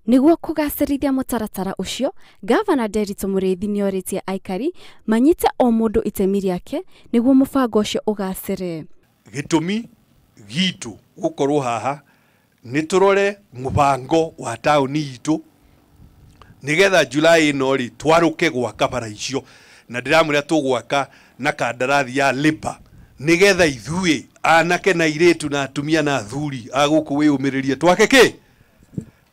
Niguo kugacerithia mutaratara ucio, Gavana Derito Mureithi nioritie Aikari manyite o mundu itemi riake niguo mubango ucio ugacire. Gitumi gitu gukorwo haha ni turore mubango wa tauni itu nigetha Julai ino ri twaruke gwaka bara icio na ndiramwira tugwaka na kandarathi ya lipa nigetha ithuĩ anake na iretu na atumia na athuri aguku wiyumiririe twake ki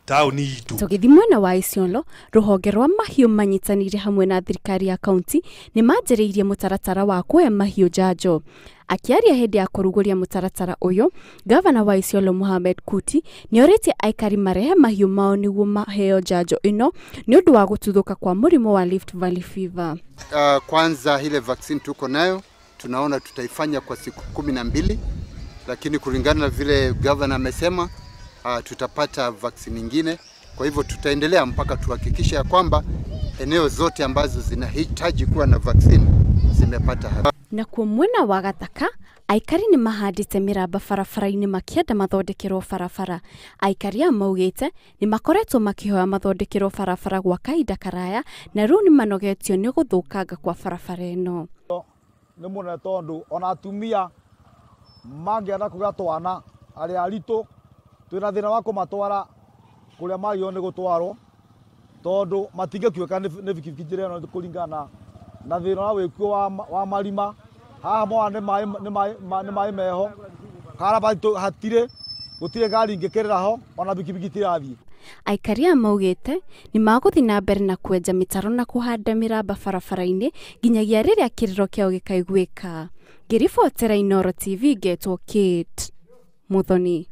tauni itu. Tugithi mwena wa Isiolo, ruhonge rwa mahiũ manyitanire hamwe na thirikari ya kaunti ni manjĩrĩirie mutaratara wa kuoya mahiũ njanjo. Akiaria hindi ya kuruguria mutaratara uyu, Gavana wa Isiolo Mohamed Kuti nioritie Aikari marehe mahiũ mao niguo maheo njanjo ino ni undu wa gututhuka kwa murimu wa Rift Valley fever. Kwanza ile vaccine tuko nayo tunaona tutaifanya kwa siku 12, lakini kulingana na vile Gavana amesema tutapata vaccine nyingine. Kwa hivyo tutaendelea mpaka tuhakikishe ya kwamba eneo zote ambazo zinahitaji kuwa na vaccine zimepata hapa. Na kwa mwena wa Kathaka, Aikari ni mahandite miramba barabara-ini makienda mathondekirwo barabara. Aikari amaugite ni makoretwo makihoya mathondekirwo barabara gwa kahinda karaya na riu ni manogetio ni guthukanga kwa barabara ino. Ni mune tondu ona atumia mangienda kugia twana ari aritu twina thina wa kumatwara kuria magio ni gutwarwo tondu matingekuika ni bikibikire no kuringana na thina wa wikuo wa marima haha mwa ni mai meho karaba hatire gutire gari ingikirira ho ona bikibiki tirathi. Aikari amaugite ni maguthi na mbere na kwenja mitaro na kuhanda miramba barabara-ini nginyagia riria kiriro kiao gikaiguika. Ngiribotera Inooro TV getwo Kate Muthoni.